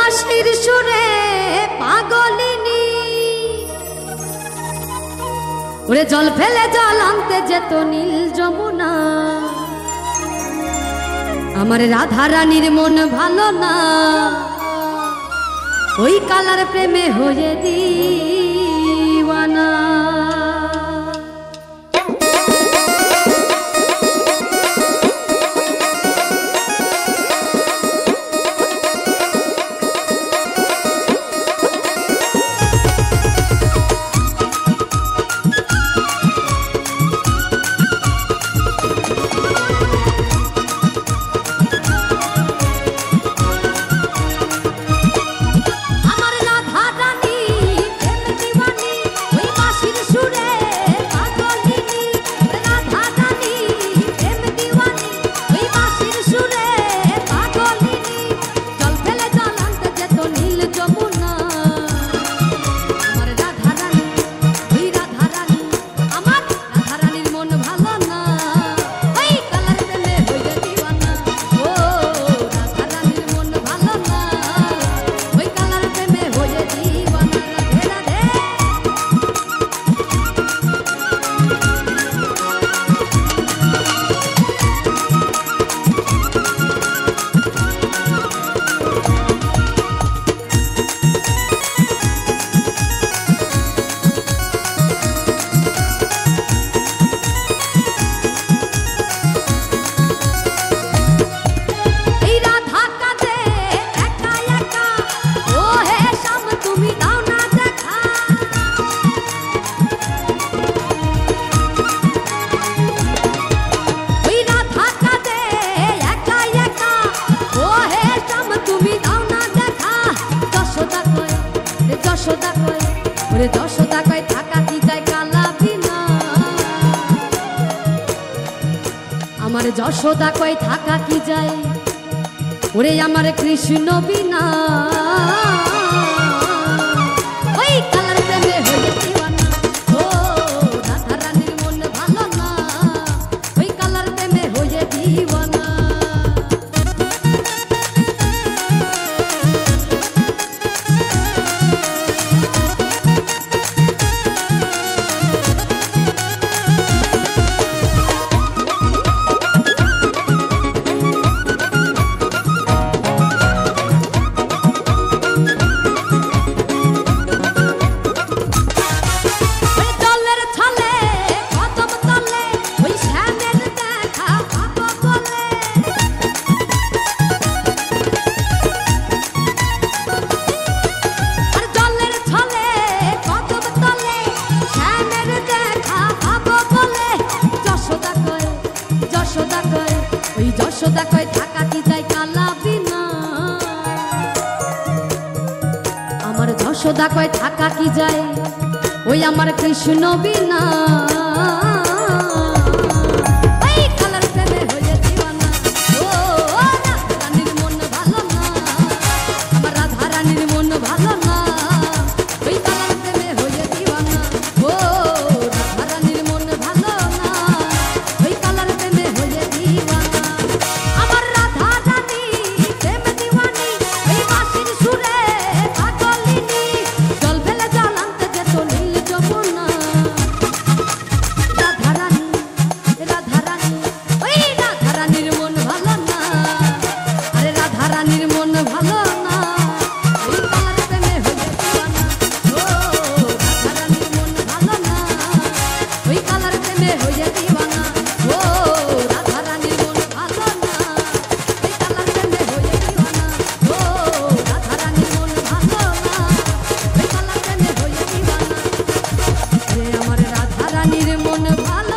বাঁশির সুরে পাগলিনী ওরে জল ফেলে জল আনতে যেত নীল যমুনা আমার রাধা রানীর মন ভালো না ওই কালার প্রেমে হয়ে দিওয়ানা যশোদা কয় থাকা কি যায় কালা বিনা আমার যশোদা কয় থাকা কি যায় ওরে আমার কৃষ্ণ বিনা ওই কালার প্রেমে হয়ে দিওয়ানা ও রাধা রানীর মন ভালো না ওই কালার প্রেমে হয়ে দিওয়ানা যশোদা কয় থাকা কি যায় কালা বিনা আমার যশোদা কয় থাকা কি যায় ওই আমার কৃষ্ণ বিনা মন ভালো